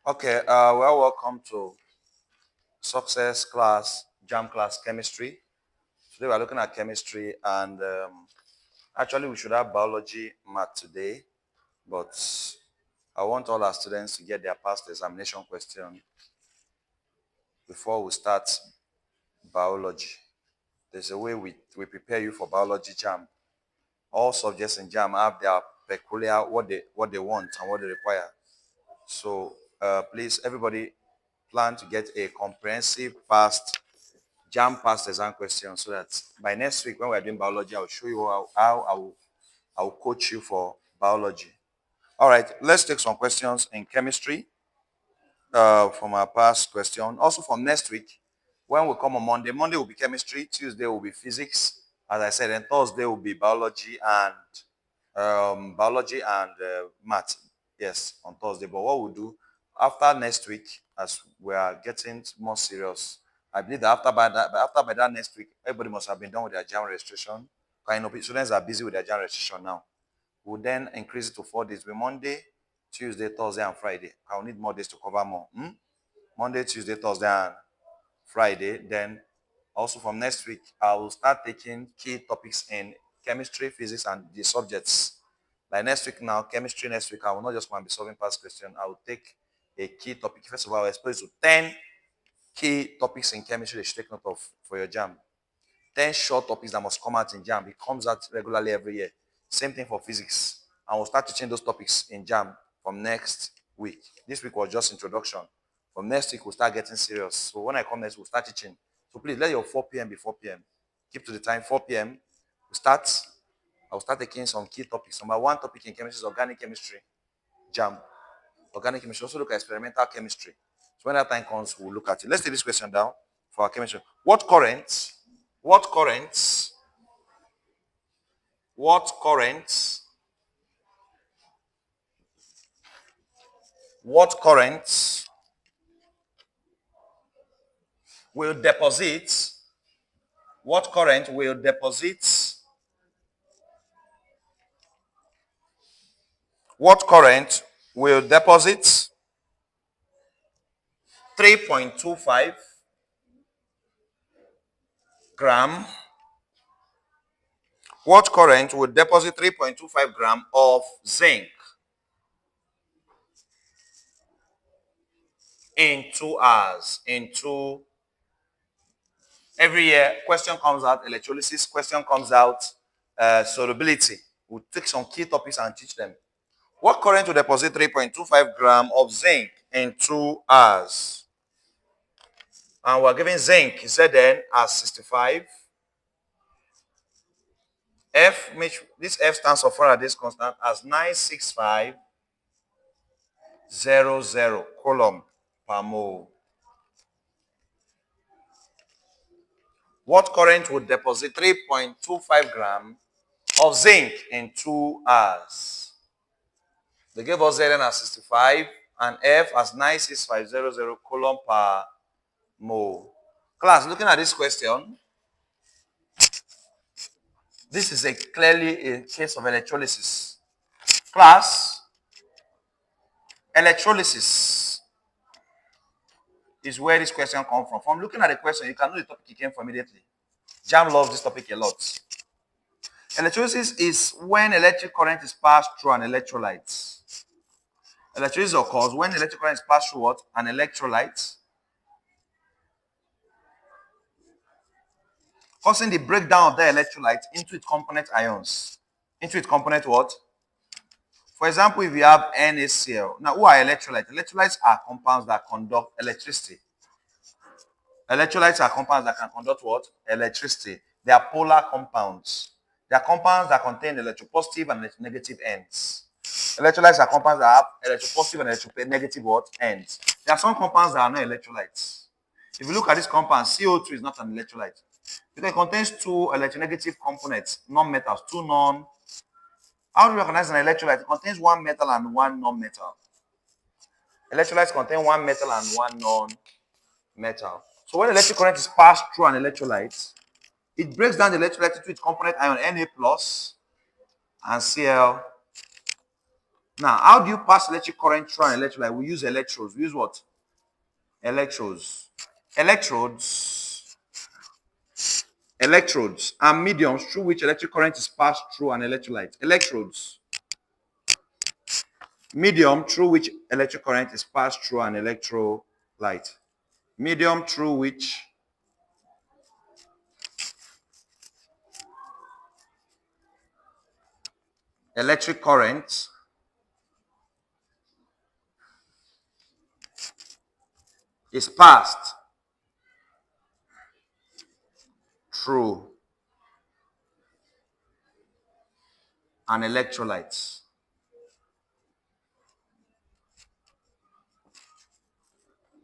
Okay, welcome to Success class, Jamb class, chemistry. Today we're looking at chemistry, and actually we should have biology, math today, but I want all our students to get their past examination question before we start biology. There's a way we prepare you for biology Jamb. All subjects in Jamb have their peculiar what they want and what they require. So please, everybody, plan to get a comprehensive past exam question so that by next week when we're doing biology, I'll show you how I will coach you for biology. All right, let's take some questions in chemistry from our past question. Also from next week, when we come on Monday will be chemistry, Tuesday will be physics, as I said, and Thursday will be biology and math. Yes, on Thursday. But what we'll do after next week, as we are getting more serious, I believe that after by that next week, everybody must have been done with their jam registration. Kind of students are busy with their jam registration now. We'll then increase it to 4 days. With Monday, Tuesday, Thursday, and Friday. I'll need more days to cover more. Monday, Tuesday, Thursday, and Friday. Then also from next week, I will start taking key topics in chemistry, physics, and the subjects. Like next week now, chemistry next week, I will not just want to be solving past question. I will take a key topic. First of all, I'll expose you to 10 key topics in chemistry that you should take note of for your jam. 10 short topics that must come out in jam. It comes out regularly every year. Same thing for physics. And we'll start teaching those topics in jam from next week. This week was just introduction. From next week, we'll start getting serious. So when I come next, we'll start teaching. So please let your 4 p.m. be 4 p.m. Keep to the time, 4 p.m. I'll start taking some key topics. Number one topic in chemistry is organic chemistry, jam. Organic chemistry. Also look at experimental chemistry. So when that time comes, we'll look at it. Let's take this question down for our chemistry. What currents, what currents, what currents, what currents will deposit, what current will deposit, what current will deposit 3.25 gram, what current will deposit 3.25 gram of zinc in 2 hours? Every year, question comes out, electrolysis, question comes out, solubility. We'll take some key topics and teach them. What current will deposit 3.25 gram of zinc in 2 hours? And we're giving zinc Zn as 65. This F stands for Faraday's constant as 96500 coulomb per mole. What current would deposit 3.25 gram of zinc in 2 hours? They gave us Zn as 65 and F as 96500 coulomb per mole. Class, looking at this question, this is clearly a case of electrolysis. Class, electrolysis is where this question comes from. From looking at the question, you can know the topic it came from immediately. Jam loves this topic a lot. Electrolysis is when electric current is passed through an electrolyte. Electrolysis occurs when electric current is passed through what? An electrolyte, causing the breakdown of the electrolyte into its component ions. Into its component what? For example, if you have NaCl. Now, who are electrolytes? Electrolytes are compounds that conduct electricity. Electrolytes are compounds that can conduct what? Electricity. They are polar compounds. They are compounds that contain electropositive and electronegative ends. Electrolytes are compounds that have electropositive and electronegative what? Ends. There are some compounds that are not electrolytes. If you look at this compound, CO2 is not an electrolyte. Because it contains two electronegative components, non-metals, two non. How do you recognize an electrolyte? It contains one metal and one non-metal. Electrolytes contain one metal and one non-metal. So when electric current is passed through an electrolyte, it breaks down the electrolyte into its component ion Na plus and Cl Now, how do you pass electric current through an electrolyte? We use electrodes. We use what? Electrodes. Electrodes. Electrodes are mediums through which electric current is passed through an electrolyte. Electrodes. Medium through which electric current is passed through an electrolyte. Medium through which electric current is passed through an electrolyte.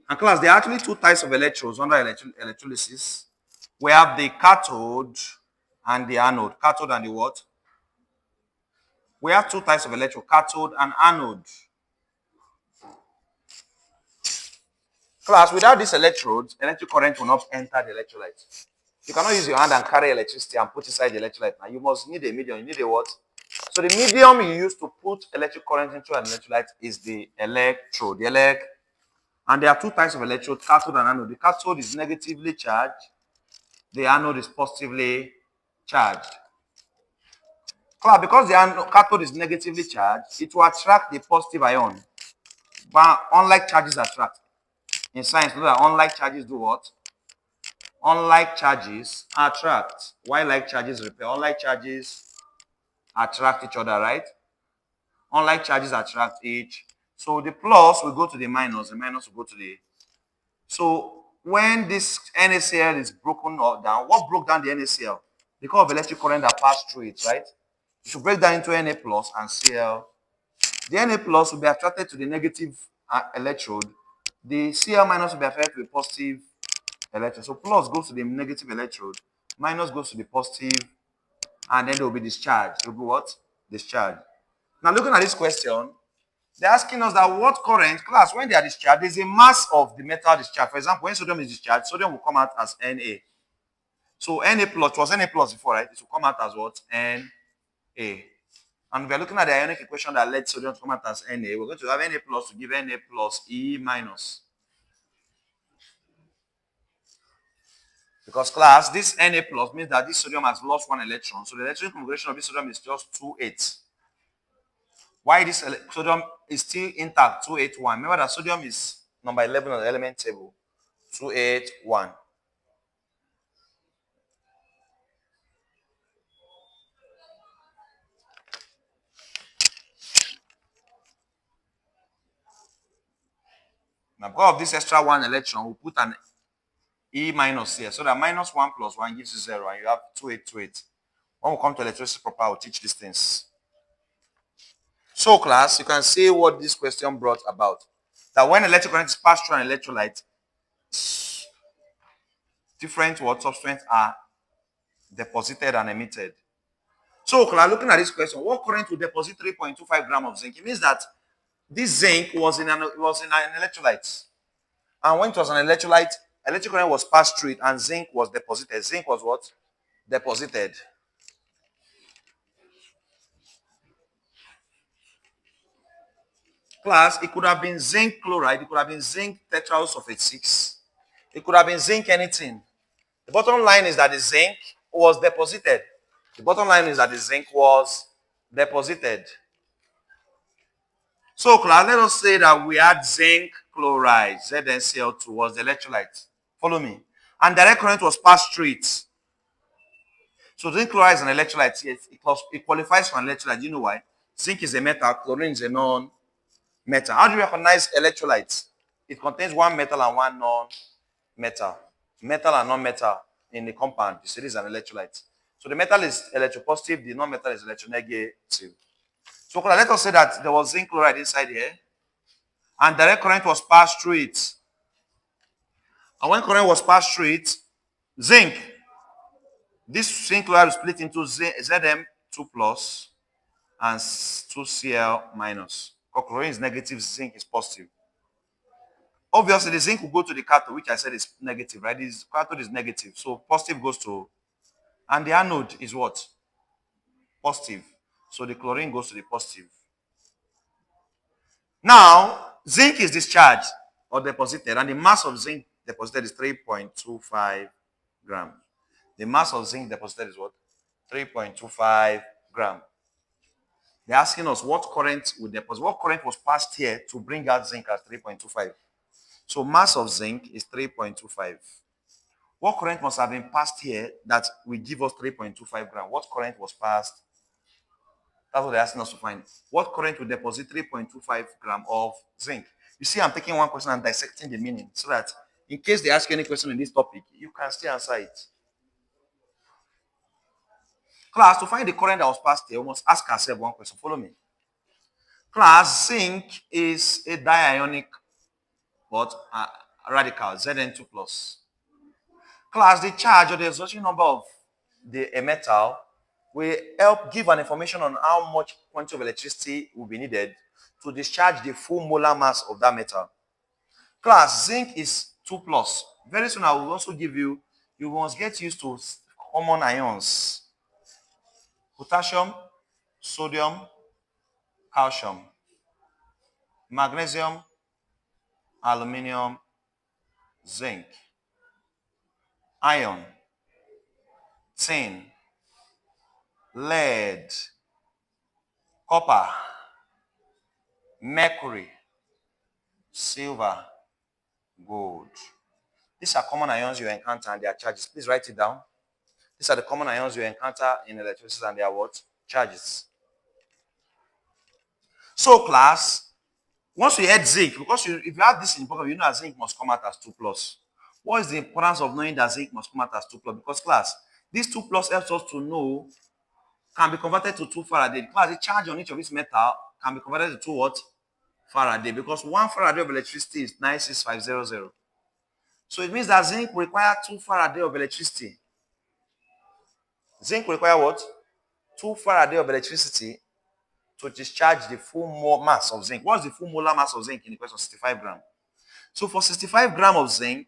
And class, there are actually two types of electrodes under electrolysis. We have the cathode and the anode. Cathode and the what? We have two types of electrode, cathode and anode. Class, without these electrodes, electric current will not enter the electrolyte. You cannot use your hand and carry electricity and put inside the electrolyte. Now you must need a medium. You need a what? So the medium you use to put electric current into an electrolyte is the electrode. And there are two types of electrode, cathode and anode. The cathode is negatively charged. The anode is positively charged. Class, because the cathode is negatively charged, it will attract the positive ion. But unlike charges attract. In science, know that unlike charges do what? Unlike charges attract. Why like charges repel? Unlike charges attract each other, right? Unlike charges attract each. So the plus will go to the minus will go to the. So when this NaCl is broken or down, what broke down the NaCl? Because of electric current that passed through it, right? It should break down into Na plus and Cl. The Na plus will be attracted to the negative electrode. The Cl minus will be attracted to the positive electrode. So plus goes to the negative electrode, minus goes to the positive, and then there will be discharge. It will be what? Discharge. Now looking at this question, they're asking us that what current, class, when they are discharged, there's a mass of the metal discharged. For example, when sodium is discharged, sodium will come out as Na. So Na plus was Na plus before, right? It will come out as what? Na. And we are looking at the ionic equation that led sodium to come out as Na. We're going to have Na plus to give Na plus E minus. Because class, this Na plus means that this sodium has lost one electron. So the electron configuration of this sodium is just 2,8. Why this sodium is still intact, 281. Remember that sodium is number 11 on the element table, 281. Now, because of this extra one electron, we'll put an E minus here. So that minus 1 plus 1 gives you 0, and you have 2828. When we come to electricity proper, I'll teach these things. So, class, you can see what this question brought about. That when electric current is passed through an electrolyte, different what substances are deposited and emitted. So, class, looking at this question, what current will deposit 3.25 grams of zinc? It means that this zinc was in an electrolyte. And when it was an electrolyte, electric current was passed through it and zinc was deposited. Zinc was what? Deposited. Class, it could have been zinc chloride, it could have been zinc tetrasulfate 6, it could have been zinc anything. The bottom line is that the zinc was deposited. The bottom line is that the zinc was deposited. So, class, let us say that we had zinc chloride, ZnCl2 was the electrolyte. Follow me. And direct current was passed through it. So zinc chloride is an electrolyte. Yes, it qualifies for an electrolyte. You know why? Zinc is a metal, chlorine is a non-metal. How do you recognize electrolytes? It contains one metal and one non-metal. Metal and non-metal in the compound. You see, this is an electrolyte. So the metal is electropositive, the non-metal is electronegative. So let us say that there was zinc chloride inside here, and direct current was passed through it. And when current was passed through it, zinc, this zinc chloride is split into Zm2 plus and 2Cl minus. Chlorine is negative, zinc is positive. Obviously, the zinc will go to the cathode, which I said is negative, right? This cathode is negative. So positive goes to, and the anode is what? Positive. So the chlorine goes to the positive. Now, zinc is discharged or deposited, and the mass of zinc deposited is 3.25 gram. The mass of zinc deposited is what? 3.25 gram. They're asking us what current we deposit, what current was passed here to bring out zinc at 3.25. So mass of zinc is 3.25. What current must have been passed here that will give us 3.25 gram? What current was passed? That's what they're asking us to find. What current will deposit 3.25 gram of zinc? You see, I'm taking one question and dissecting the meaning so that in case they ask you any question in this topic, you can still answer it. Class, to find the current that was passed here, we must ask ourselves one question. Follow me. Class, zinc is a diionic but radical, Zn2 plus. Class, the charge or the exhaustion number of a metal will help give an information on how much quantity of electricity will be needed to discharge the full molar mass of that metal. Class, zinc is 2 plus. Very soon I will also give you, you must get used to common ions. Potassium, sodium, calcium, magnesium, aluminium, zinc, iron, tin, lead, copper, mercury, silver, gold. These are common ions you encounter and their charges. Please write it down. These are the common ions you encounter in electricity and their what? Charges. So class, once we add zinc, because if you have this in program, you know that zinc must come out as 2 plus. What is the importance of knowing that zinc must come out as 2 plus? Because class, this 2 plus helps us to know can be converted to 2 Faraday. Class, the charge on each of this metal can be converted to 2 what? Faraday. Because 1 Faraday of electricity is 96500. So it means that zinc requires 2 Faraday of electricity. Zinc require what? 2 Faraday of electricity to discharge the full mass of zinc. What's the full molar mass of zinc in the question? 65 gram. So for 65 gram of zinc,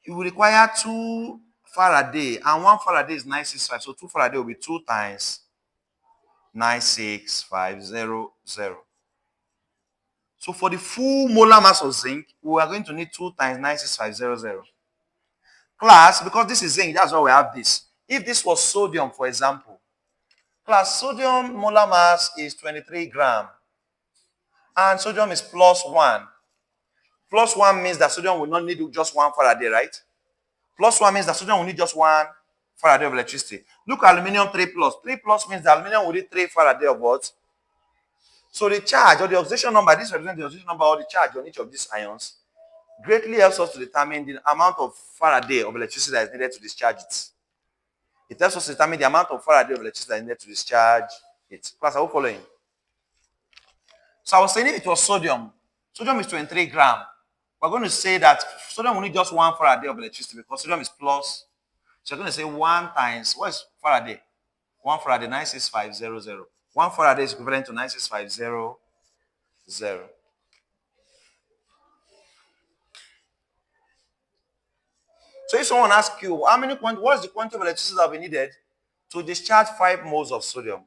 it will require 2 Faraday, and 1 Faraday is 965. So 2 Faraday will be 2 times 96500. So for the full molar mass of zinc, we are going to need 2 times 96500. Class, because this is zinc, that's why we have this. If this was sodium, for example, class, sodium molar mass is 23 gram. And sodium is plus 1. Plus 1 means that sodium will not need just 1 Faraday, right? Plus 1 means that sodium will need just 1 Faraday of electricity. Look at aluminium 3 plus. 3 plus means that aluminium will need 3 Faraday of what? So the charge or the oxidation number, this represents the oxidation number or the charge on each of these ions, greatly helps us to determine the amount of Faraday of electricity that is needed to discharge it. It helps us to determine the amount of Faraday of electricity that is needed to discharge it. Class, are we following? So I was saying if it was sodium, sodium is 23 gram. We're going to say that sodium will need just 1 Faraday of electricity because sodium is plus. So you're going to say 1 times, what is Faraday? 1 Faraday, 96500. 1 Faraday is equivalent to 96500. So if someone asks you, what is the quantity of electricity that will be needed to discharge 5 moles of sodium?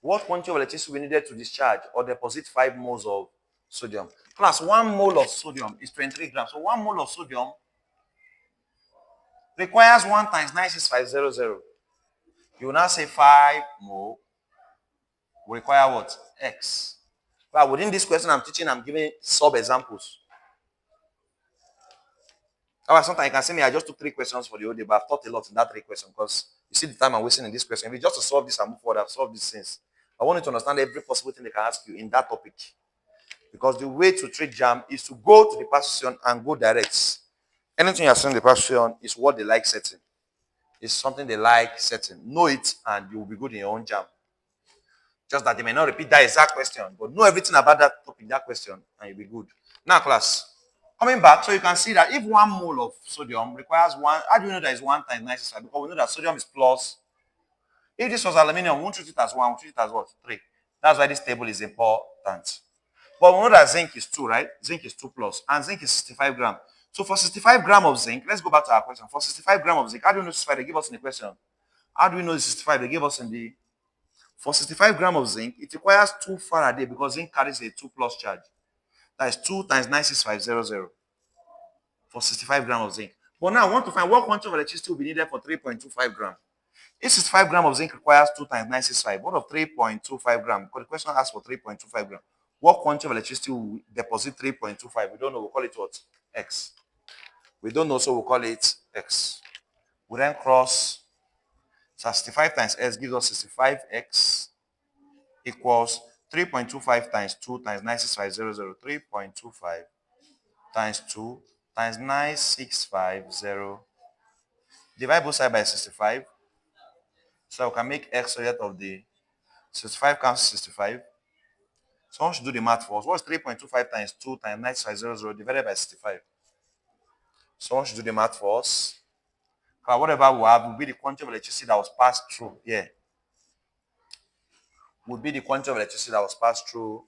What quantity of electricity will be needed to discharge or deposit 5 moles of sodium? Plus 1 mole of sodium is 23 grams. So 1 mole of sodium requires 1 times 96500. You will now say 5 mole will require what? X. But within this question I'm teaching, I'm giving sub-examples. Sometimes you can see me, I just took 3 questions for the whole day, but I've taught a lot in that 3 questions because you see the time I'm wasting in this question. If it's just to solve this and move forward, I've solved these things. I want you to understand every possible thing they can ask you in that topic. Because the way to treat Jamb is to go to the question and go direct. Anything you're saying in the question is what they like setting. It's something they like setting. Know it and you will be good in your own Jamb. Just that they may not repeat that exact question, but know everything about that topic, that question, and you'll be good. Now, class, coming back, so you can see that if 1 mole of sodium requires 1, how do you know that it's 1 times 965? Because we know that sodium is plus. If this was aluminium, we won't treat it as 1, we'll treat it as what? 3. That's why this table is important. But we know that zinc is 2, right? Zinc is 2 plus, and zinc is 65 gram. So for 65 gram of zinc, let's go back to our question. For 65 gram of zinc, how do we know 65? They give us in the question. How do we know 65? They give us in the For 65 grams of zinc, it requires 2 Faraday because zinc carries a 2 plus charge. That is 2 times 96500 for 65 grams of zinc. But now I want to find what quantity of electricity will be needed for 3.25 grams. If 65 grams of zinc requires 2 times 965, what of 3.25 grams? Because the question asks for 3.25 grams. What quantity of electricity will we deposit 3.25? We don't know. We'll call it what? X. We don't know, so we'll call it X. We then cross 65 times S gives us 65X equals 3.25 times 2 times 96500. 3.25 times 2 times 9650. Divide both sides by 65. So we can make X out of the 65 cancel 65. Someone should do the math for us. What's 3.25 times 2 times 9650 divided by 65? Someone should do the math for us. Whatever we have will be the quantity of electricity that was passed through. Yeah. Would be the quantity of electricity that was passed through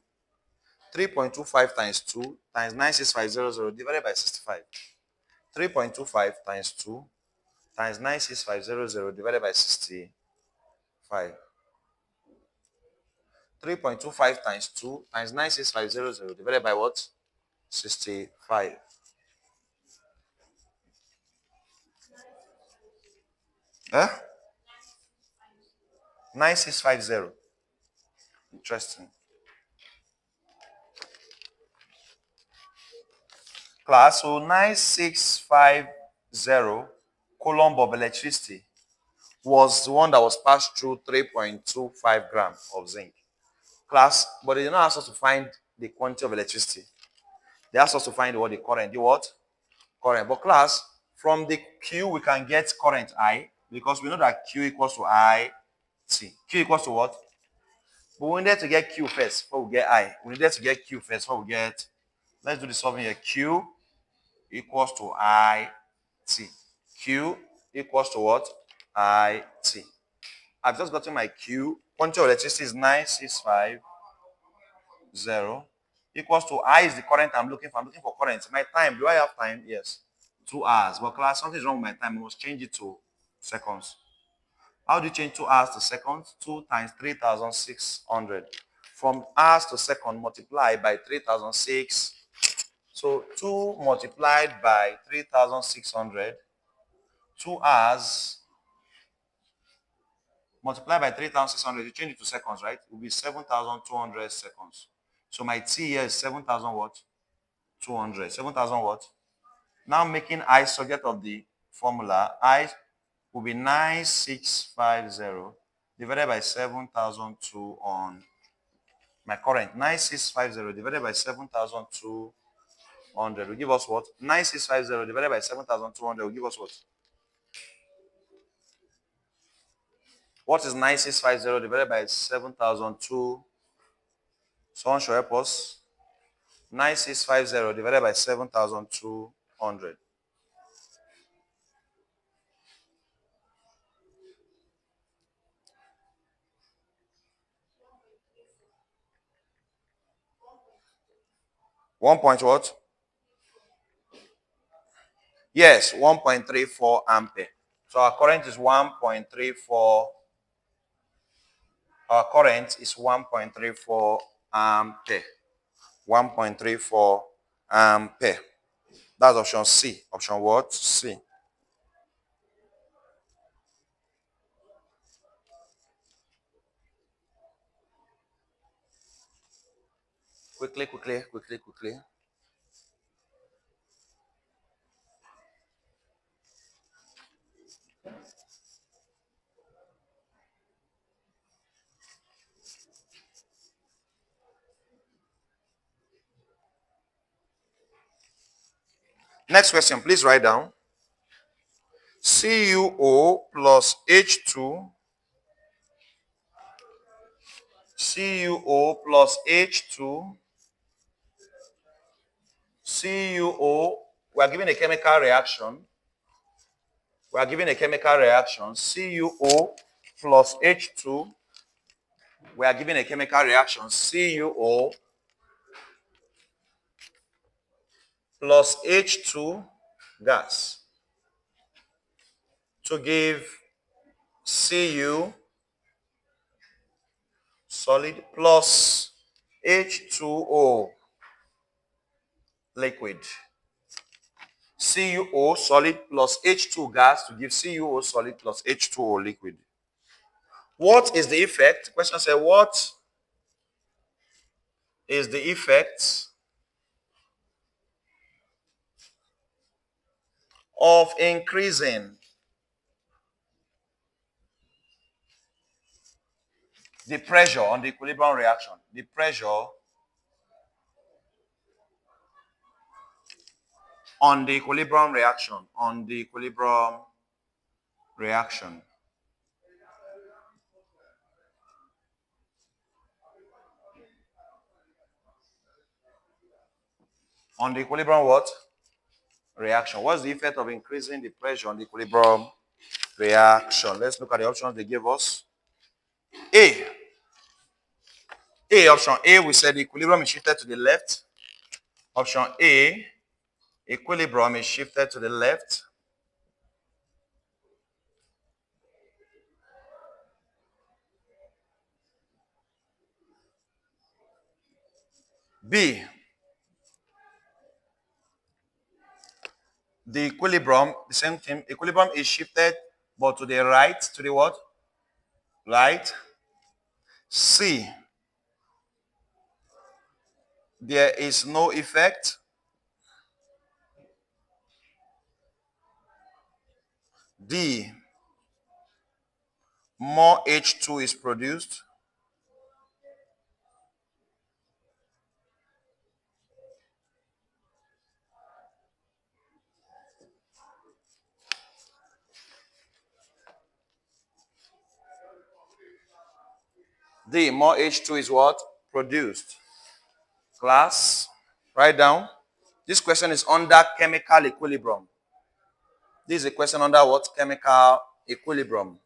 3.25 times 2 times 96500 divided by 65. 3.25 times 2 times 96500 divided by 65. 3.25 times 2 times 96500 divided by what? 65. Huh? 9650. Interesting. Class, so 9650 coulomb of electricity was the one that was passed through 3.25 grams of zinc. Class, but they did not ask us to find the quantity of electricity. They asked us to find what the current. The what? Current. But class, from the Q we can get current I because we know that Q equals to I T. Q equals to what? But we needed to get Q first before we get I. We needed to get Q first before we get. Let's do the solving here. Q equals to I T. Q equals to what? I T. I've just gotten my Q. Quantity of electricity is 9650 equals to I is the current I'm looking for. I'm looking for current. My time, do I have time? Yes. 2 hours. But class, something's wrong with my time. I must change it to seconds. How do you change 2 hours to seconds? 2 times 3,600. From hours to second, multiply by 3,006. So 2 multiplied by 3,600. 2 hours multiplied by 3,600. You change it to seconds, right? It will be 7,200 seconds. So my T here is 7,000 what? 200. 7,000 what? Now making I subject of the formula, I will be 9650 divided by 7,002 on my current. 9650 divided by 7,200 will give us what? 9650 divided by 7,200 will give us what? What is 9650 divided by 7,002? Someone should help us. 9650 divided by 7,200. One point what? Yes, 1.34 ampere. So our current is 1.34. Our current is 1.34 ampere. 1.34 ampere. That's option C. Option what? C. Quickly, quickly, quickly, quickly. Next question, please write down. CuO plus H2. CuO plus H2. CuO, we are given a chemical reaction. We are given a chemical reaction. CuO plus H2. We are given a chemical reaction. CuO plus H2 gas to give Cu solid plus H2O liquid. CuO solid plus H2 gas to give CuO solid plus H2O liquid. What is the effect? Question said, what is the effect of increasing the pressure on the equilibrium reaction? The pressure on the equilibrium reaction, on the equilibrium reaction. On the equilibrium what? Reaction. What's the effect of increasing the pressure on the equilibrium reaction? Let's look at the options they gave us. A. Option A, we said the equilibrium is shifted to the left. Option A, equilibrium is shifted to the left. B, the equilibrium, the same thing, equilibrium is shifted but to the right, to the what? Right. C, there is no effect. D, more H2 is produced. D, more H2 is what? Produced. Class, write down. This question is under chemical equilibrium. This is a question under what? Chemical equilibrium.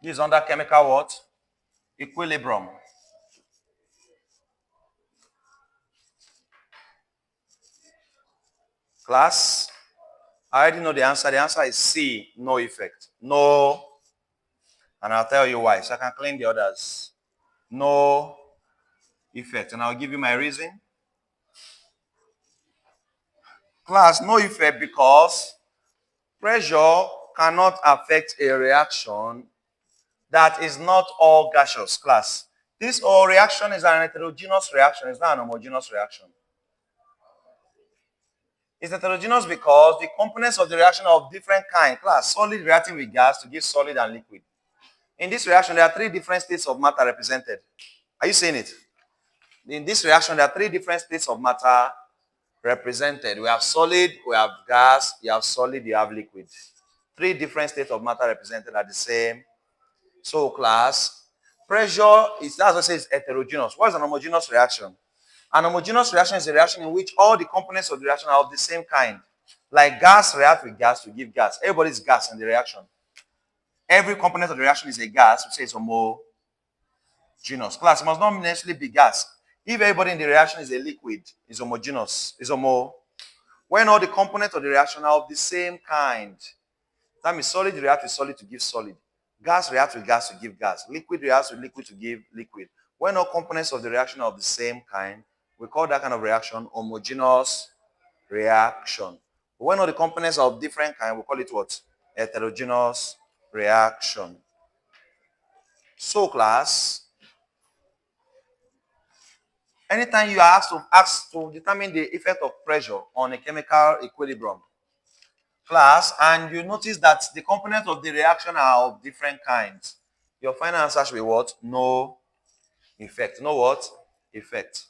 This is under chemical what? Equilibrium. Class, I already know the answer. The answer is C, no effect. No, and I'll tell you why. So I can clean the others. No effect. And I'll give you my reason. Class, no effect because pressure cannot affect a reaction that is not all gaseous. Class, this all reaction is an heterogeneous reaction. It's not an homogeneous reaction. It's heterogeneous because the components of the reaction are of different kind. Class, solid reacting with gas to give solid and liquid. In this reaction, there are three different states of matter represented. Are you seeing it? In this reaction, there are three different states of matter represented. We have solid, we have gas, you have solid, you have liquid. Three different states of matter represented at the same. So class, pressure is, that's what it says, heterogeneous. What is an homogeneous reaction? An homogeneous reaction is a reaction in which all the components of the reaction are of the same kind. Like gas react with gas to give gas. Everybody is gas in the reaction. Every component of the reaction is a gas, we say it's homogeneous. Class, it must not necessarily be gas. If everybody in the reaction is a liquid, it's homogeneous. It's homo. When all the components of the reaction are of the same kind, that means solid reacts with solid to give solid. Gas reacts with gas to give gas. Liquid reacts with liquid to give liquid. When all components of the reaction are of the same kind, we call that kind of reaction homogeneous reaction. But when all the components are of different kind, we call it what? Heterogeneous reaction. So class, anytime you are asked to determine the effect of pressure on a chemical equilibrium, class, and you notice that the components of the reaction are of different kinds, your final answer should be what? No effect. No what? Effect.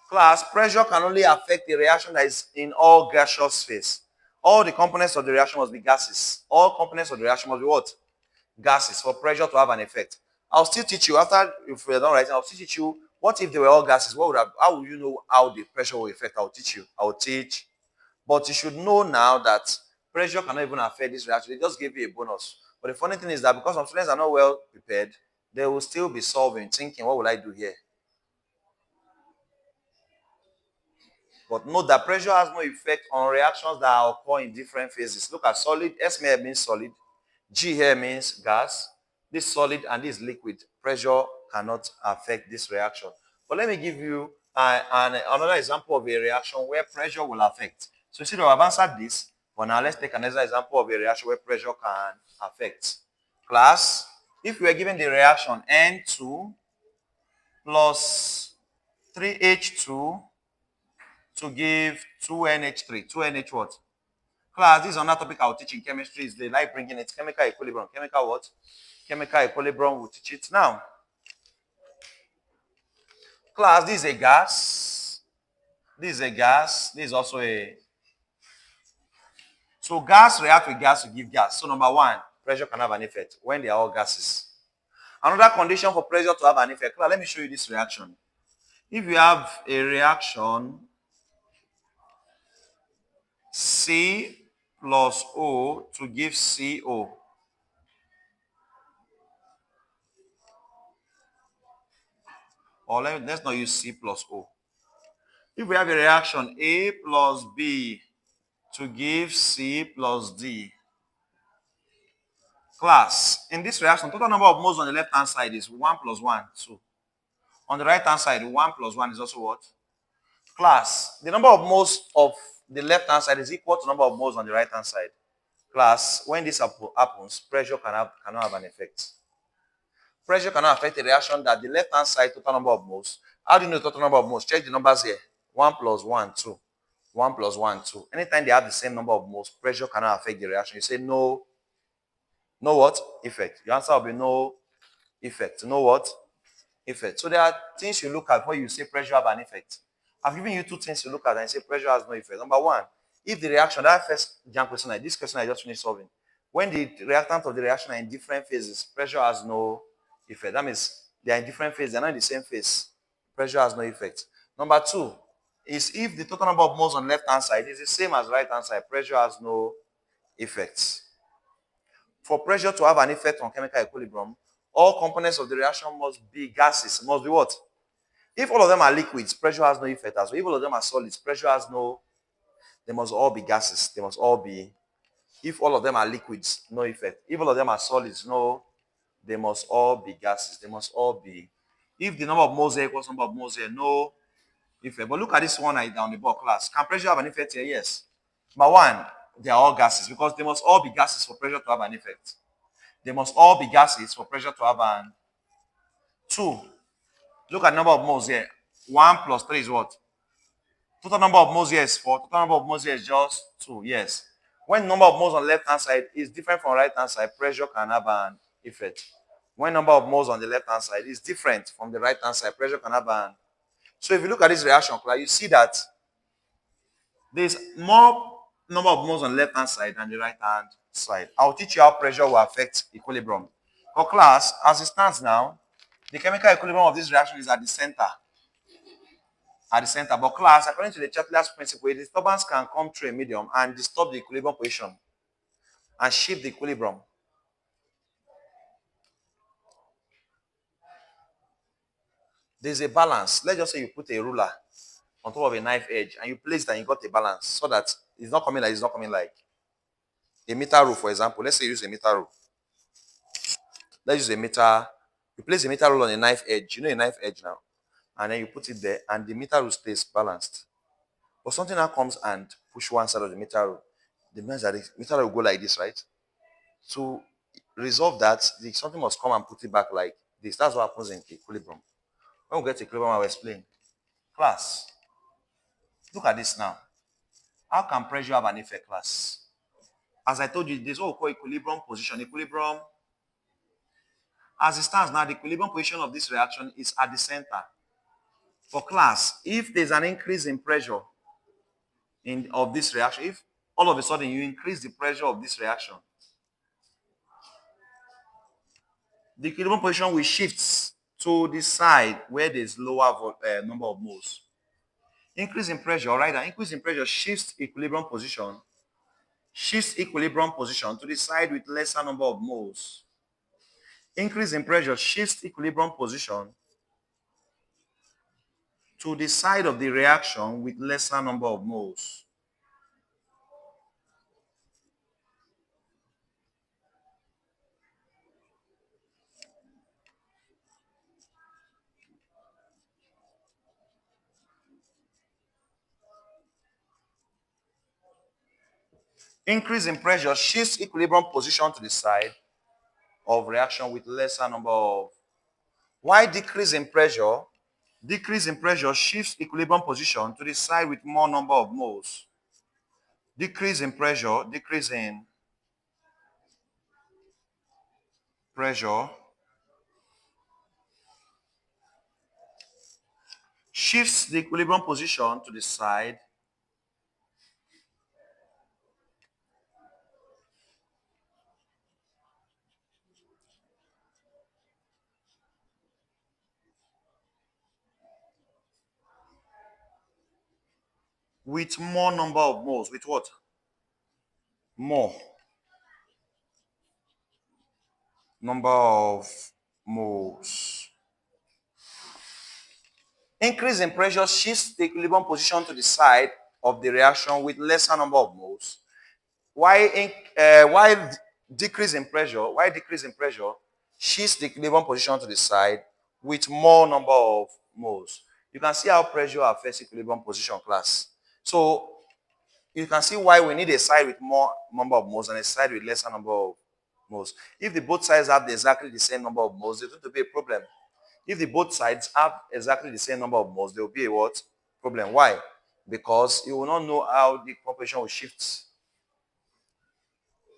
Class, pressure can only affect the reaction that is in all gaseous phase. All the components of the reaction must be gases. All components of the reaction must be what? Gases for pressure to have an effect. I'll still teach you, after if we're done writing, I'll still teach you what if they were all gases. How would you know how the pressure will affect? I'll teach you. I'll teach. But you should know now that pressure cannot even affect this reaction. They just gave you a bonus. But the funny thing is that because some students are not well prepared, they will still be solving, thinking, what will I do here? But note that pressure has no effect on reactions that occur in different phases. Look at solid. S here means solid. G here means gas. This solid and this liquid. Pressure cannot affect this reaction. But let me give you another example of a reaction where pressure will affect. So you see that I've answered this. But now let's take another example of a reaction where pressure can affect. Class, if we are given the reaction N2 plus 3H2 to give 2NH3. 2NH what? Class, this is another topic I'll teach in chemistry. Is they like bringing it. Chemical equilibrium. Chemical what? Chemical equilibrium, we'll teach it now. Class, this is a gas. This is a gas. This is also a... So gas react with gas to give gas. So number one, pressure can have an effect when they are all gases. Another condition for pressure to have an effect. Class, let me show you this reaction. If you have a reaction C plus O to give CO. Or let's not use C plus O. If we have a reaction A plus B to give C plus D. Class, in this reaction, total number of moles on the left-hand side is 1 plus 1, 2. On the right-hand side, 1 plus 1 is also what? Class, the number of moles of the left-hand side is equal to the number of moles on the right-hand side. Class, when this happens, pressure cannot have an effect. Pressure cannot affect a reaction that the left-hand side total number of moles. How do you know the total number of moles? Check the numbers here. 1 plus 1, 2. 1 plus 1, 2. Anytime they have the same number of moles, pressure cannot affect the reaction. You say no what? Effect. Your answer will be no effect. No what? Effect. So there are things you look at when you say pressure have an effect. I've given you two things to look at and say pressure has no effect. Number one, if the reaction, that first Jamb question, this question I just finished solving, when the reactant of the reaction are in different phases, pressure has no effect. That means they are in different phases, they're not in the same phase. Pressure has no effect. Number two is if the total number of moles on the left hand side is the same as right hand side, pressure has no effect. For pressure to have an effect on chemical equilibrium, all components of the reaction must be gases. Must be what? If all of them are liquids, pressure has no effect as well. If all of them are solids, pressure has no... They must all be gases. They must all be... If all of them are liquids, no effect. If all of them are solids, no... They must all be gases. They must all be... If the number of moles here equals number of moles here, no effect. But look at this one on the board, class. Can pressure have an effect here? Yes. Number one, they are all gases because they must all be gases for pressure to have an effect. They must all be gases for pressure to have an... Two, look at number of moles here. 1 plus 3 is what? Total number of moles here is 4. Total number of moles here is just 2. Yes. When number of moles on the left-hand side is different from right-hand side, pressure can have an effect. When number of moles on the left-hand side is different from the right-hand side, pressure can have an... So if you look at this reaction, you see that there's more number of moles on the left-hand side than the right-hand side. I'll teach you how pressure will affect equilibrium. For class, as it stands now, the chemical equilibrium of this reaction is at the center. At the center. But class, according to the Chapler's principle, a disturbance can come through a medium and disturb the equilibrium position and shift the equilibrium. There's a balance. Let's just say you put a ruler on top of a knife edge and you place it and you got a balance so that it's not coming like a meter rule, for example. Let's say you use a meter rule. Let's use a meter. You place a meter rule on a knife edge. You know a knife edge now. And then you put it there and the meter rule stays balanced. But something now comes and push one side of the meter rule. The meter rule will go like this, right? To resolve that, something must come and put it back like this. That's what happens in equilibrium. When we get to equilibrium, I'll explain. Class, look at this now. How can pressure have an effect, class? As I told you, there's what we call equilibrium position. Equilibrium, as it stands now, the equilibrium position of this reaction is at the center. For class, if there's an increase in pressure of this reaction, if all of a sudden you increase the pressure of this reaction, the equilibrium position will shift to the side where there's lower number of moles. Increase in pressure, right? An increase in pressure shifts equilibrium position to the side with lesser number of moles. Increase in pressure shifts equilibrium position to the side of the reaction with lesser number of moles. Increase in pressure shifts equilibrium position to the side of reaction with lesser number of. Why decrease in pressure? Decrease in pressure shifts equilibrium position to the side with more number of moles. Decrease in pressure, decrease in pressure shifts the equilibrium position to the side with more number of moles. With what? More number of moles. Increase in pressure shifts the equilibrium position to the side of the reaction with lesser number of moles. Why decrease in pressure? Why decrease in pressure shifts the equilibrium position to the side with more number of moles. You can see how pressure affects equilibrium position, class. So you can see why we need a side with more number of moles and a side with lesser number of moles. If the both sides have exactly the same number of moles, there's going to be a problem. If the both sides have exactly the same number of moles, there will be a what? Problem. Why? Because you will not know how the composition will shift.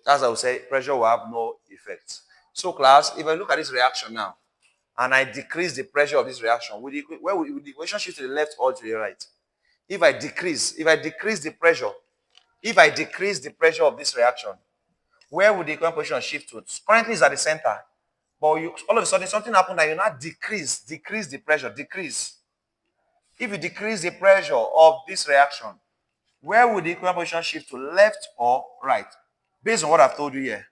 As I would say, pressure will have no effect. So class, if I look at this reaction now, and I decrease the pressure of this reaction, where will the equation shift to the left or to the right? If I decrease the pressure of this reaction, where would the equilibrium position shift to? Currently it's at the center. But all of a sudden something happened that you now decrease the pressure, decrease. If you decrease the pressure of this reaction, where would the equilibrium position shift to, left or right? Based on what I've told you here.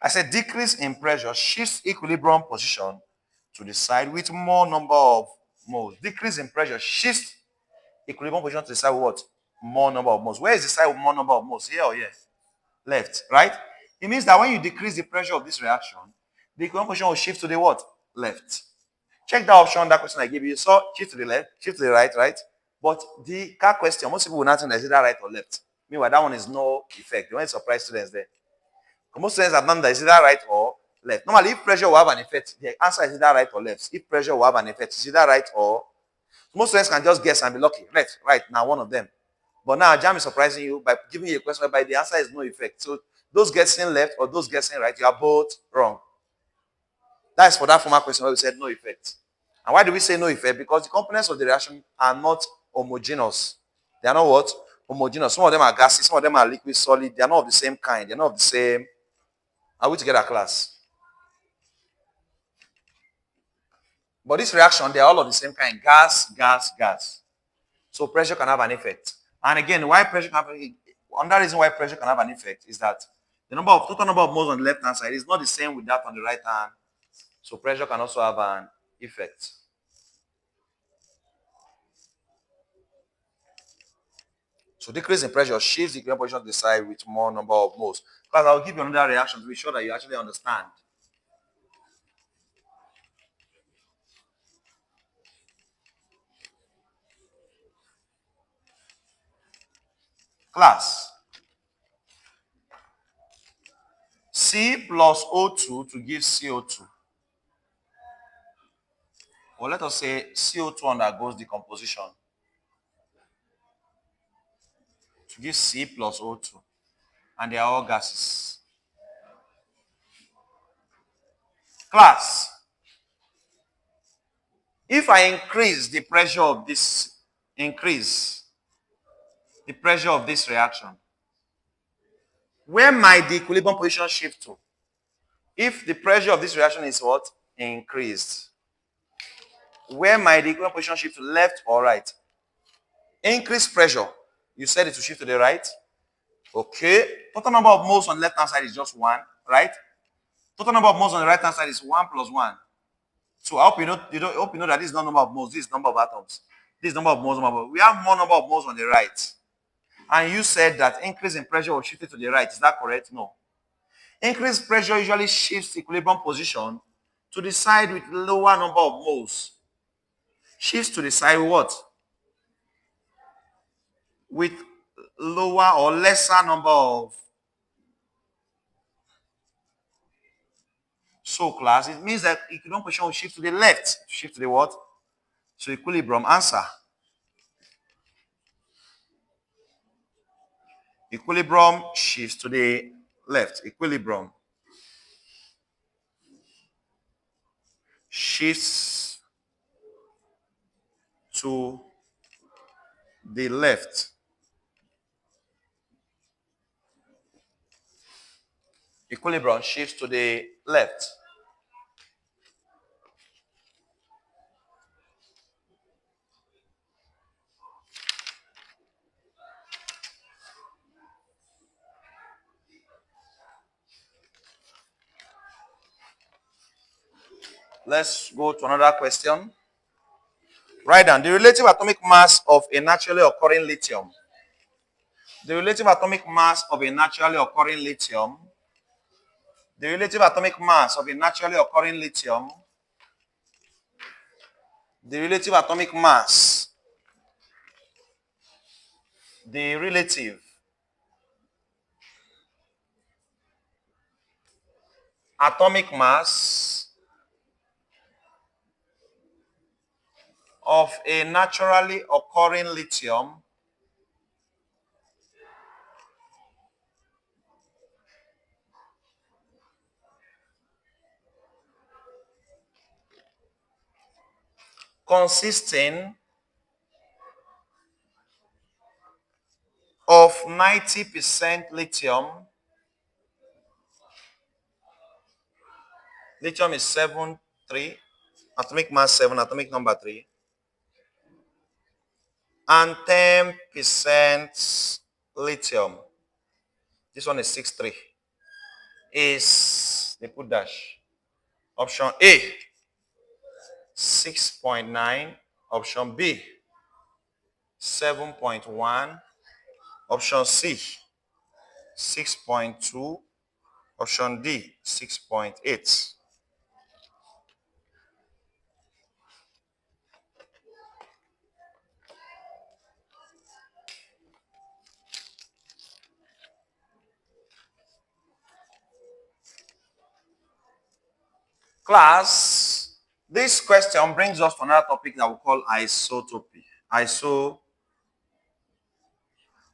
I said decrease in pressure shifts equilibrium position to the side with more number of moles. Decrease in pressure shifts equilibrium position to the side with what? More number of moles. Where is the side with more number of moles? Here or here? Left, right? It means that when you decrease the pressure of this reaction, the equilibrium position will shift to the what? Left. Check that option, that question I gave you. You saw shift to the left, shift to the right, right? But the car question, most people will not think that is either right or left. Meanwhile, that one is no effect. You want to surprise students there. Most students have done that is either right or left. Normally, if pressure will have an effect, the answer is either right or left. If pressure will have an effect, it's either right or. Most students can just guess and be lucky. Right, now one of them. But now Jamb is surprising you by giving you a question whereby the answer is no effect. So those guessing left or those guessing right, you are both wrong. That is for that former question where we said no effect. And why do we say no effect? Because the components of the reaction are not homogeneous. They are not what? Homogeneous. Some of them are gases, some of them are liquid, solid. They are not of the same kind. They are not of the same. Are we together, class? But this reaction, they are all of the same kind. Gas, gas, gas. So pressure can have an effect. And again, why pressure can have an effect? Another reason why pressure can have an effect is that the total number of moles on the left hand side is not the same with that on the right hand. So pressure can also have an effect. So decrease in pressure shifts the equilibrium position to the side with more number of moles. Because I'll give you another reaction to be sure that you actually understand. Class, C plus O2 to give CO2. Or let us say CO2 undergoes decomposition to give C plus O2. And they are all gases. Class, if I increase the pressure of this, reaction, where might the equilibrium position shift to? If the pressure of this reaction is what? Increased. Where might the equilibrium position shift to, left or right? Increased pressure. You said it will shift to the right. Okay. Total number of moles on the left hand side is just 1, right? Total number of moles on the right hand side is 1 plus 1. So I hope hope you know that this is not number of moles, this is number of atoms. This is number of moles, we have more number of moles on the right. And you said that increase in pressure will shift it to the right. Is that correct? No. Increased pressure usually shifts equilibrium position to the side with lower number of moles. Shifts to the side what? With lower or lesser number of. So class, it means that equilibrium position will shift to the left. Shift to the what? So equilibrium answer. Equilibrium shifts to the left. Equilibrium shifts to the left. Equilibrium shifts to the left. Let's go to another question. Write down the relative atomic mass of a naturally occurring lithium. The relative atomic mass of a naturally occurring lithium. The relative atomic mass of a naturally occurring lithium. The relative atomic mass. The relative atomic mass of a naturally occurring lithium consisting of 90% lithium. Lithium is 7, 3. Atomic mass 7, atomic number 3. And 10% lithium. This one is 6, 3. Is, they put dash. Option A, 6.9. Option B, 7.1. Option C, 6.2. Option D, 6.8. Class, this question brings us to another topic that we call isotopy.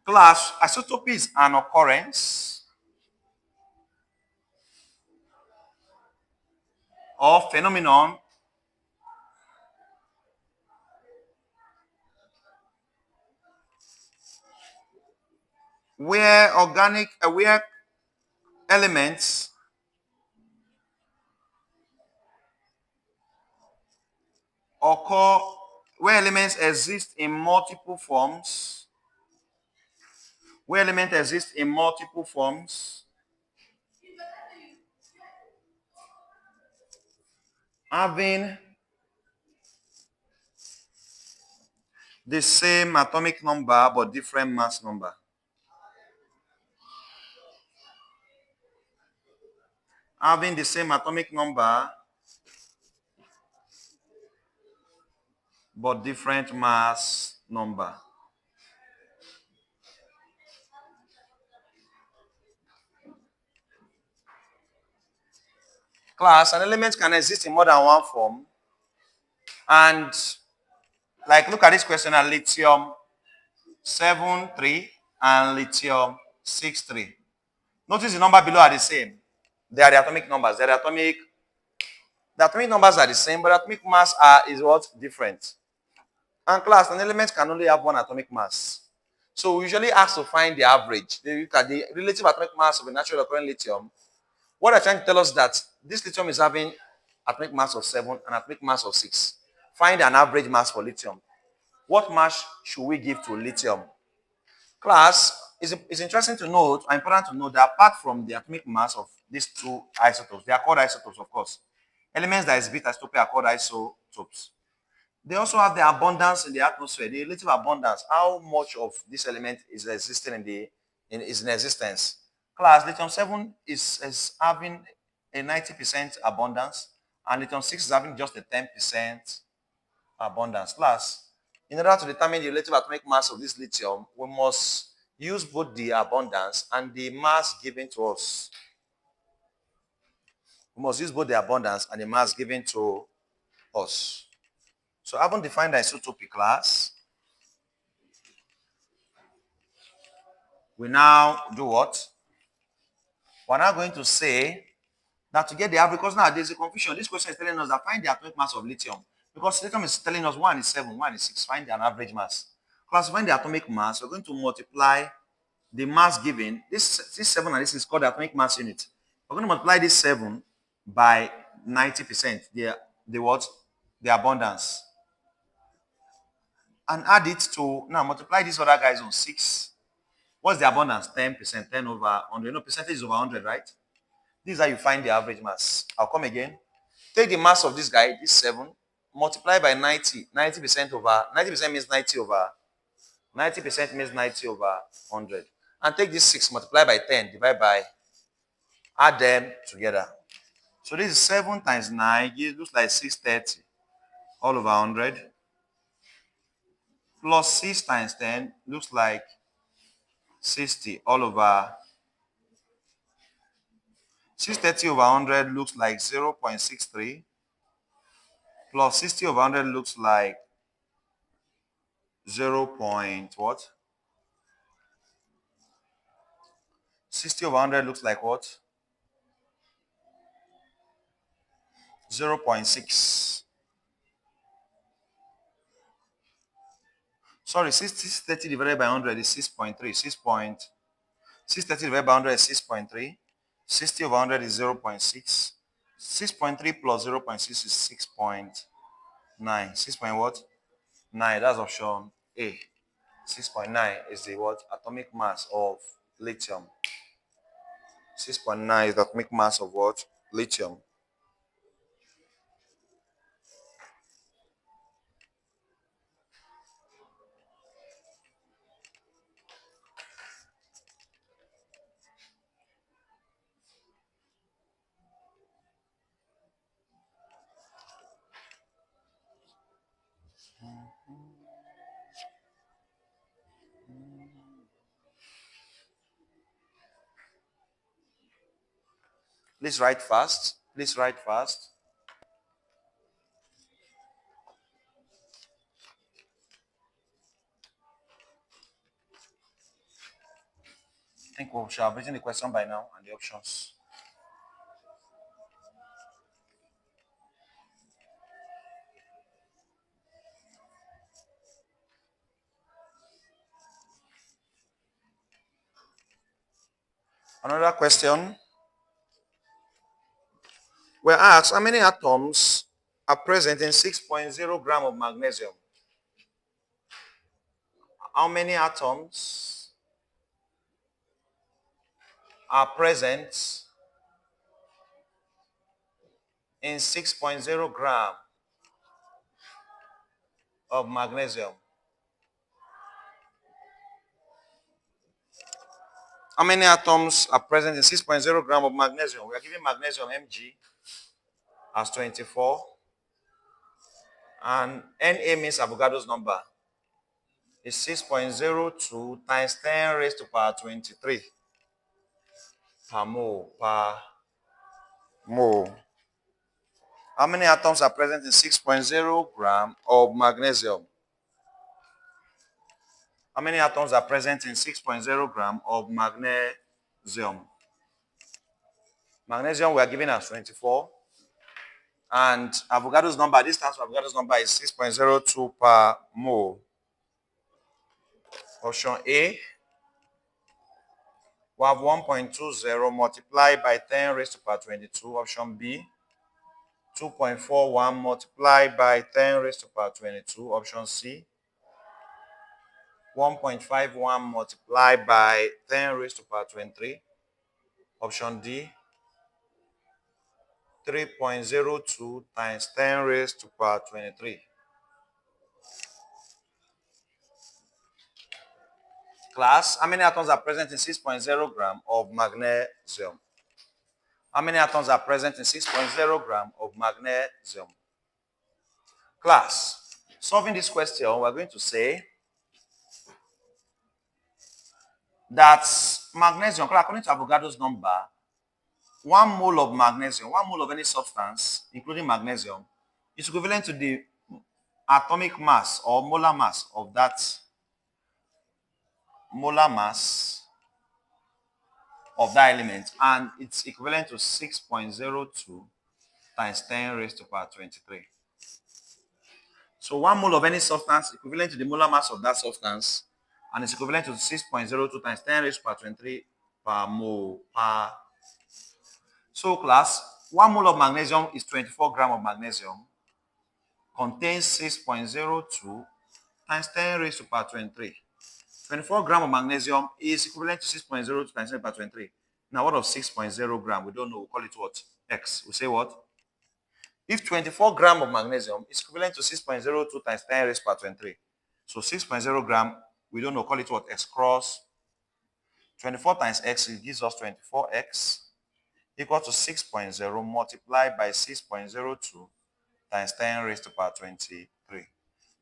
Class, isotopy is an occurrence or phenomenon where where elements occur, where elements exist in multiple forms, having the same atomic number but different mass number. Having the same atomic number but different mass number. Class, an element can exist in more than one form. And like look at this question at lithium 7, 3 and lithium 6, 3. Notice the number below are the same. They are the atomic numbers. The atomic numbers are the same, but atomic mass is what? Different. And class, an element can only have one atomic mass. So we usually ask to find the average. They look at the relative atomic mass of a naturally occurring lithium. What they're trying to tell us that this lithium is having atomic mass of 7 and atomic mass of 6. Find an average mass for lithium. What mass should we give to lithium? Class, it's interesting to note, and important to note that apart from the atomic mass of these two isotopes. They are called isotopes, of course. Elements that exhibit isotopy are called isotopes. They also have the abundance in the atmosphere, the relative abundance. How much of this element is existing is in existence. Class, lithium-7 is having a 90% abundance, and lithium-6 is having just a 10% abundance. Class, in order to determine the relative atomic mass of this lithium, we must use both the abundance and the mass given to us. We must use both the abundance and the mass given to us. So having defined the isotopy class, we now do what? We're now going to say that to get the average, because now there's a confusion. This question is telling us that find the atomic mass of lithium. Because lithium is telling us 1 is 7, 1 is 6. Find an average mass. Classifying the atomic mass, we're going to multiply the mass given. This 7 and this is called the atomic mass unit. We're going to multiply this 7 by 90%, the what? The abundance. And add it to, now multiply these other guys on 6. What's the abundance? 10%, 10 over 100. No, percentage is over 100, right? This is how you find the average mass. I'll come again. Take the mass of this guy, this 7, multiply by 90. 90% over, 90% means 90 over, 90% means 90 over 100. And take this 6, multiply by 10, divide by, add them together. So this is 7 times 9, it looks like 630 all over 100. Plus 6 times 10 looks like 60 all over 630 over 100 looks like 0.63 plus 60 over 100 looks like 0. What? 60 over 100 looks like what? 0.6. Sorry, 630 divided by 100 is 6.3. 630 divided by 100 is 6.3. 60 over 100 is 0.6. 6.3 plus 0.6 is 6.9. 6 point what? 9. That's option A. 6.9 is the what? Atomic mass of lithium. 6.9 is the atomic mass of what? Lithium. Please write fast. Please write fast. I think we should have written the question by now and the options. Another question. We're asked how many atoms are present in 6.0 gram of magnesium? How many atoms are present in 6.0 gram of magnesium? How many atoms are present in 6.0 gram of magnesium? We are giving magnesium Mg as 24. And Na means Avogadro's number. Is 6.02 times 10 raised to power 23 per mole. How many atoms are present in 6.0 gram of magnesium? How many atoms are present in 6.0 gram of magnesium? Magnesium we are given as 24. And Avogadro's number, this stands for Avogadro's number is 6.02 per mole. Option A, we have 1.20 multiplied by 10 raised to power 22. Option B, 2.41 multiplied by 10 raised to power 22. Option C, 1.51 multiplied by 10 raised to power 23. Option D, 3.02 times 10 raised to power 23. Class, how many atoms are present in 6.0 gram of magnesium? How many atoms are present in 6.0 gram of magnesium? Class, solving this question, we're going to say that magnesium, according to Avogadro's number, 1 mole of magnesium, 1 mole of any substance, including magnesium, is equivalent to the atomic mass or molar mass of that element, and it's equivalent to 6.02 times 10 raised to power 23. So 1 mole of any substance equivalent to the molar mass of that substance, and it's equivalent to 6.02 times 10 raised to power 23 per mole. So class, 1 mole of magnesium is 24 grams of magnesium, contains 6.02 times 10 raised to power 23. 24 grams of magnesium is equivalent to 6.02 times 10 power 23. Now, what of 6.0 gram? We don't know. We'll call it what? X. We say what? If 24 grams of magnesium is equivalent to 6.02 times 10 raised to power 23. So 6.0 gram, we don't know. Call it what? X cross 24 times X, it gives us 24X equal to 6.0 multiplied by 6.02 times 10 raised to power 23.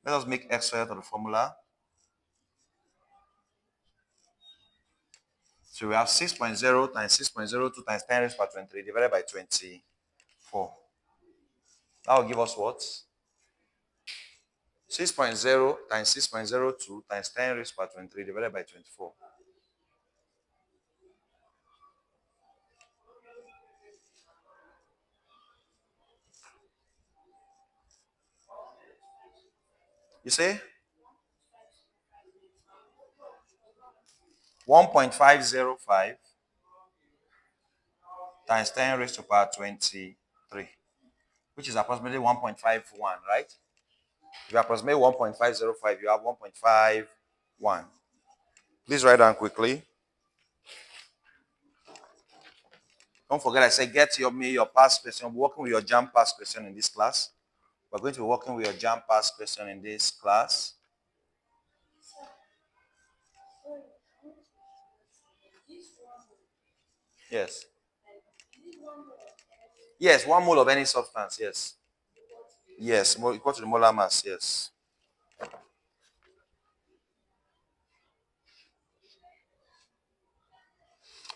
Let us make X out of the formula. So we have 6.0 times 6.02 times 10 raised to power 23 divided by 24. That will give us what? 6.0 times 6.02 times 10 raised to power 23 divided by 24. You see? 1.505 times 10 raised to power 23, which is approximately 1.51, right? If you approximate 1.505, you have 1.51. Please write down quickly. Don't forget I said get your past question. We're working with your Jamb past question in this class. We're going to be working with your Jamb past question in this class. Yes. Yes, 1 mole of any substance, yes. Yes, equal to the molar mass, yes.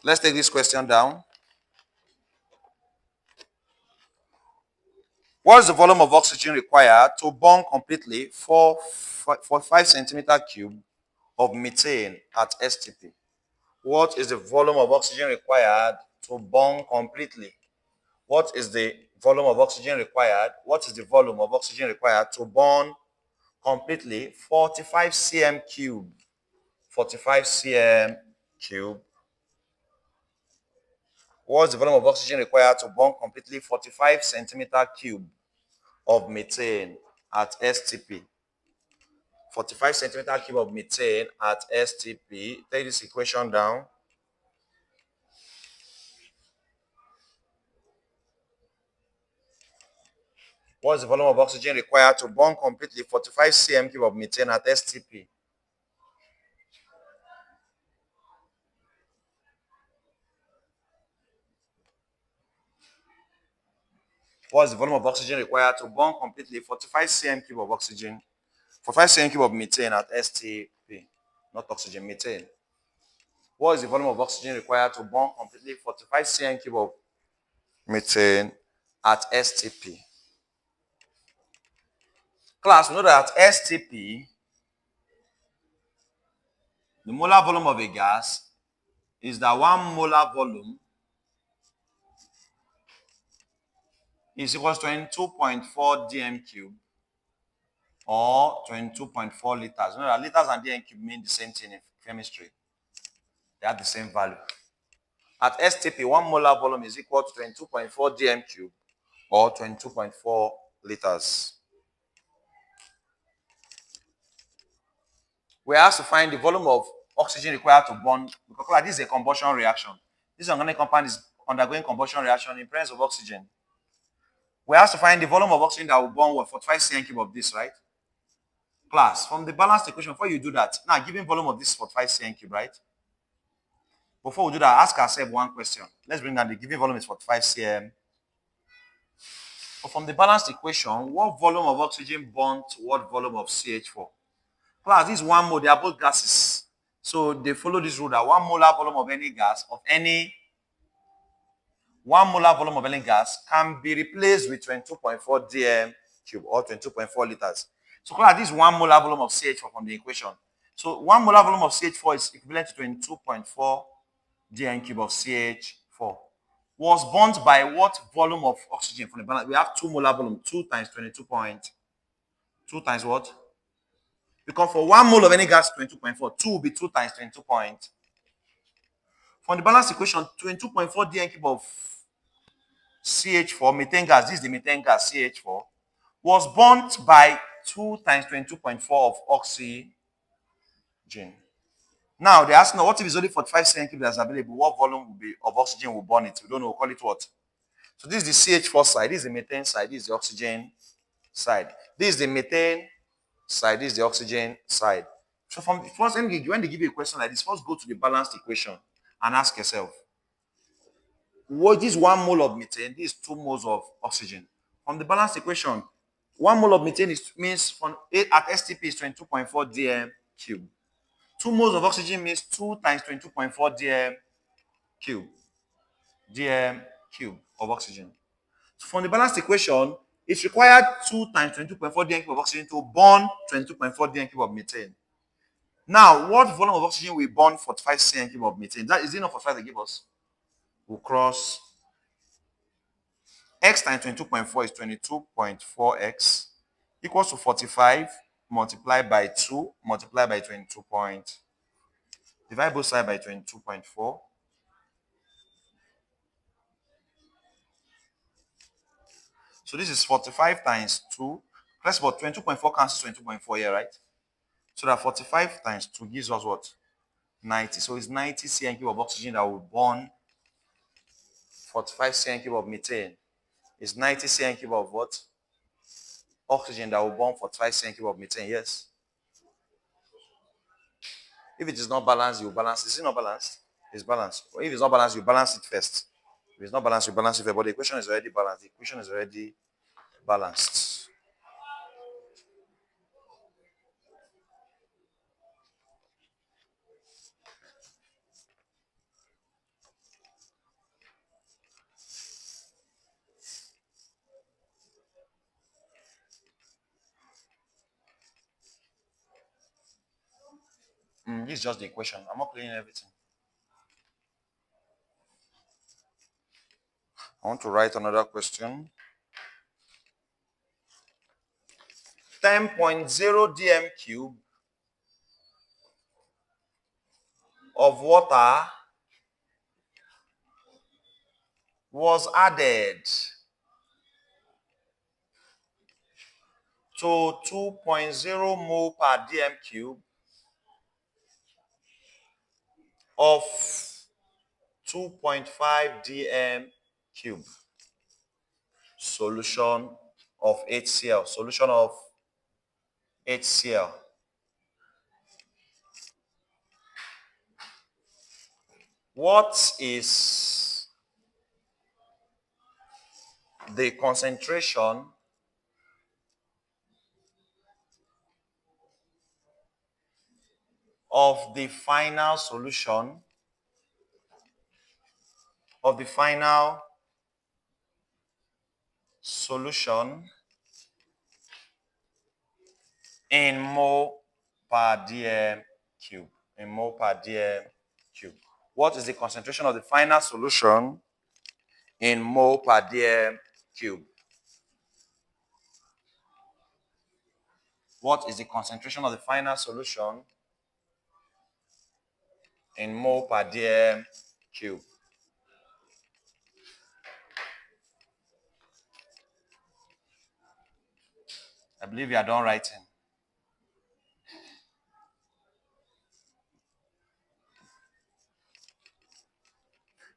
Let's take this question down. What is the volume of oxygen required to burn completely for 5 centimeter cube of methane at STP? What is the volume of oxygen required to burn completely? What is the volume of oxygen required? What is the volume of oxygen required to burn completely 45 cm cube? 45 cm cube. What's the volume of oxygen required to burn completely 45 centimeter cube of methane at STP? 45 centimeter cube of methane at STP. Take this equation down. What's the volume of oxygen required to burn completely 45 cm cube of methane at STP? What's the volume of oxygen required to burn completely 45 cm cube of oxygen, 45 cm cube of methane at STP? Not oxygen, methane. What is the volume of oxygen required to burn completely 45 cm cube of methane at STP? Class, we know that at STP, the molar volume of a gas is that 1 molar volume is equal to 22.4 dm cube or 22.4 liters. You know that liters and dm cube mean the same thing in chemistry. They have the same value. At STP, 1 molar volume is equal to 22.4 dm cube or 22.4 liters. We are asked to find the volume of oxygen required to burn, because this is a combustion reaction. This organic compound is undergoing combustion reaction in presence of oxygen. We have to find the volume of oxygen that will burn what 45 cm cube of this, right? Class, from the balanced equation, before you do that, now given volume of this 45 cm cube, right? Before we do that, ask ourselves one question. Let's bring down the given volume is 45 cm. But from the balanced equation, what volume of oxygen burn to what volume of CH4? Class, this is one mole, they are both gases. So they follow this rule that 1 molar volume of any gas, of any 1 molar volume of any gas can be replaced with 22.4 dm cube or 22.4 liters. So class, this is 1 molar volume of CH4 from the equation. So 1 molar volume of CH4 is equivalent to 22.4 dm cube of CH4. Was burnt by what volume of oxygen from the balance? We have 2 molar volume, 2 times 22.2 times what? Because for 1 mole of any gas, 22.4, 2 will be 2 times 22 point. From the balance equation, 22.4 dm cube of CH4, methane gas, this is the methane gas, CH4, was burnt by 2 times 22.4 of oxygen. Now, they ask now, what if it's only 45 cm cube that's available? What volume will be of oxygen will burn it? We don't know, we'll call it what? So this is the CH4 side, this is the methane side, this is the oxygen side. This is the methane side, this is the oxygen side. So from first, when they give you a question like this, first go to the balanced equation and ask yourself, what is 1 mole of methane? This is 2 moles of oxygen. From the balanced equation, 1 mole of methane means from at STP is 22.4 dm cube. 2 moles of oxygen means 2 times 22.4 dm cube. dm cube of oxygen. So from the balanced equation, it's required 2 times 22.4 dm cube of oxygen to burn 22.4 dm cube of methane. Now, what volume of oxygen will burn 45 cm cube of methane? That is it not 45 they give us? We'll cross x times 22.4 is 22.4x equals to 45 multiplied by 2 multiplied by 22 point. Divide both sides by 22.4. So this is 45 times 2. Plus about 22.4 cancels 22.4 here, right? So that 45 times 2 gives us what? 90. So it's 90 cm cube of oxygen that will burn 45 cm cube of methane. It's 90 cm cube of what? Oxygen that will burn 45 cm cube of methane. Yes. If it is not balanced, you balance. Is it not balanced? It's balanced. If it's not balanced, you balance it first. If it's not balanced, you balance it first. But the equation is already balanced. The equation is already balanced. This is just the equation. I'm not cleaning everything. I want to write another question. 10.0 dm cube of water was added to 2.0 mole per dm cube of 2.5 dm cube solution of HCl. Solution of HCl. What is the concentration of the final solution in mole per dm cube? In mole per dm cube. What is the concentration of the final solution in mole per dm cube? What is the concentration of the final solution in mole per dm cube? I believe you are done writing.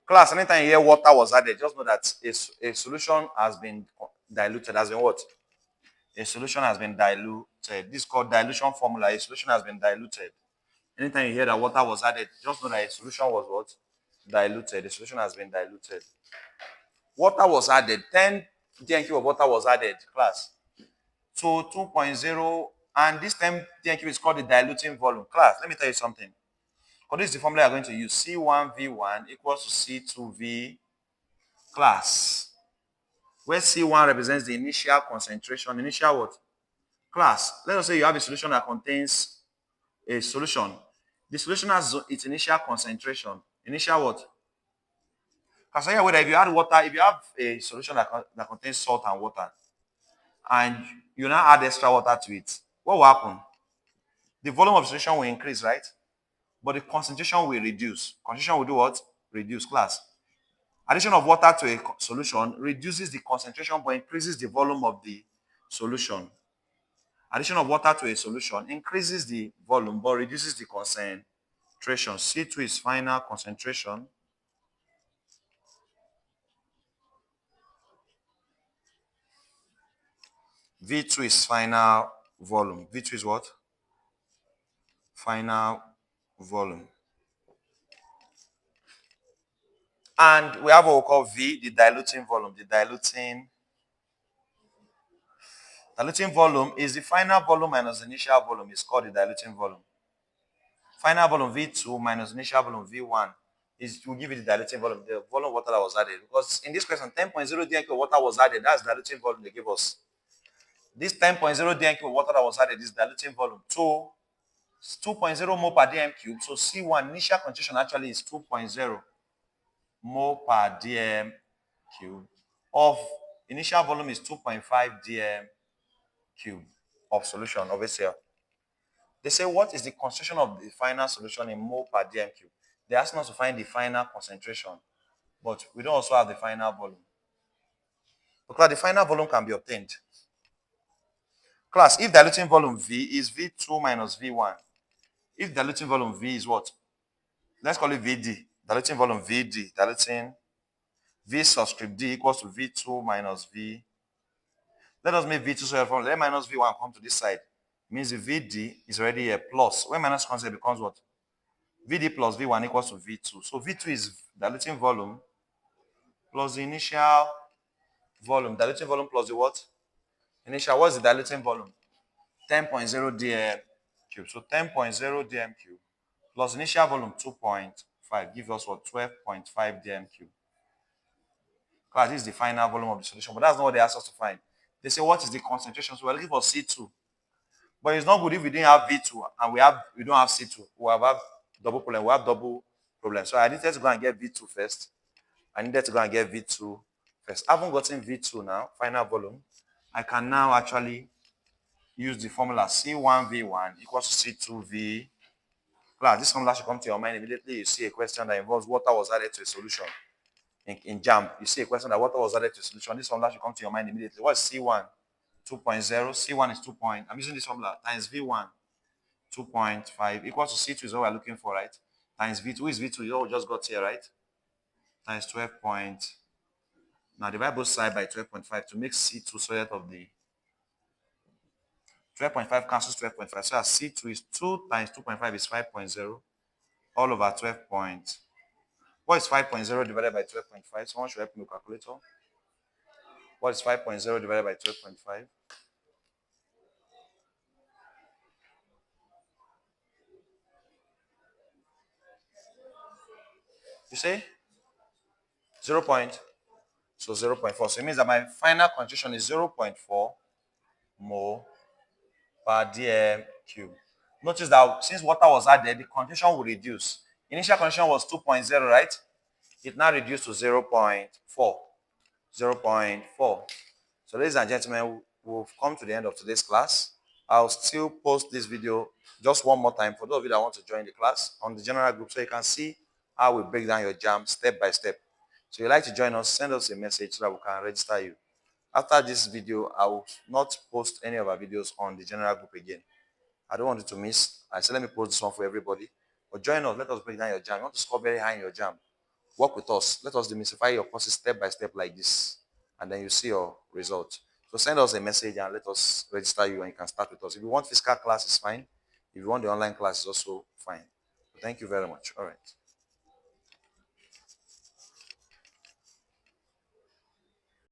Class, anytime you hear water was added, just know that a solution has been, diluted. Has been what? A solution has been diluted. This is called dilution formula. A solution has been diluted. Anytime you hear that water was added, just know that a solution was what? Diluted. The solution has been diluted. Water was added. 10 DNQ of water was added, class. So 2.0, and this 10 DNQ is called the diluting volume. Class, let me tell you something. Because this is the formula I'm going to use. C1V1 equals to C2V class. Where C1 represents the initial concentration. Initial what? Class. Let us say you have a solution that contains a solution. The solution has its initial concentration. Initial what? Because here, whether if you add water, if you have a solution that contains salt and water, and you now add extra water to it, what will happen? The volume of solution will increase, right? But the concentration will reduce. Concentration will do what? Reduce, class. Addition of water to a solution reduces the concentration but increases the volume of the solution. Addition of water to a solution increases the volume but reduces the concentration. C2 is final concentration. V2 is final volume. V2 is what? Final volume. And we have what we call V, the diluting volume. The diluting volume is the final volume minus the initial volume. It's called the diluting volume. Final volume V2 minus initial volume V1 is to give you the diluting volume, the volume of water that was added. Because in this question, 10.0 DNQ of water was added. That's diluting volume they give us. This 10.0 DNQ of water that was added is diluting volume. So 2.0 mole per dm cube. So C1 initial concentration actually is 2.0 mole per dm cube of initial volume is 2.5 dm cube of solution of HCl. They say what is the concentration of the final solution in mole per dm cube? They ask us to find the final concentration, but we don't also have the final volume. Because the final volume can be obtained. Class, if diluting volume V is V2 minus V1, if diluting volume V is what? Let's call it VD. Diluting volume VD. Diluting V subscript D equals to V2 minus V. Let us make V2 so from let minus V1 come to this side. Means the VD is already a plus. When minus comes here, it becomes what? VD plus V1 equals to V2. So V2 is diluting volume plus the initial volume. Diluting volume plus the what? Initial. What's the diluting volume? 10.0 dm cube. So 10.0 dm cube plus initial volume 2.5 gives us what? 12.5 dm cube. Class, this is the final volume of the solution, but that's not what they asked us to find. They say what is the concentration? So we're looking for C2. But it's not good if we didn't have V2 and we don't have C2. We have double problem. We have double problem. So I needed to go and get V2 first. I needed to go and get V2 first. I haven't gotten V2 now, final volume. I can now actually use the formula C1V1 equals to C2V. Class, this formula should come to your mind immediately. You see a question that involves water was added to a solution. In Jamb, you see a question that water was added to a solution. This formula should come to your mind immediately. What is C1? 2.0. C1 is 2 point. I'm using this formula times V1 2.5 equals to C2 is what we're looking for, right? Times V2. Who is V2? You all just got here, right? Times 12 point. Now divide both sides by 12.5 to make C2 square of the 12.5 cancels 12.5. So as C2 is 2 times 2.5 is 5.0 all over 12 point. What is 5.0 divided by 12.5? Someone should help me with calculator. What is 5.0 divided by 12.5? You say 0 point. So 0.4. So it means that my final concentration is 0.4 mole per dm cube. Notice that since water was added, the concentration will reduce. Initial concentration was 2.0, right? It now reduced to 0.4. 0.4. So ladies and gentlemen, we've come to the end of today's class. I'll still post this video just one more time for those of you that want to join the class on the general group so you can see how we break down your Jamb step by step. So if you'd like to join us, send us a message so that we can register you. After this video, I will not post any of our videos on the general group again. I don't want you to miss. I said, let me post this one for everybody. But join us. Let us break down your Jamb. You want to score very high in your Jamb? Work with us. Let us demystify your courses step by step like this. and then you see your result. So send us a message and let us register you, and you can start with us. If you want physical class, it's fine. If you want the online class, it's also fine. Thank you very much. All right.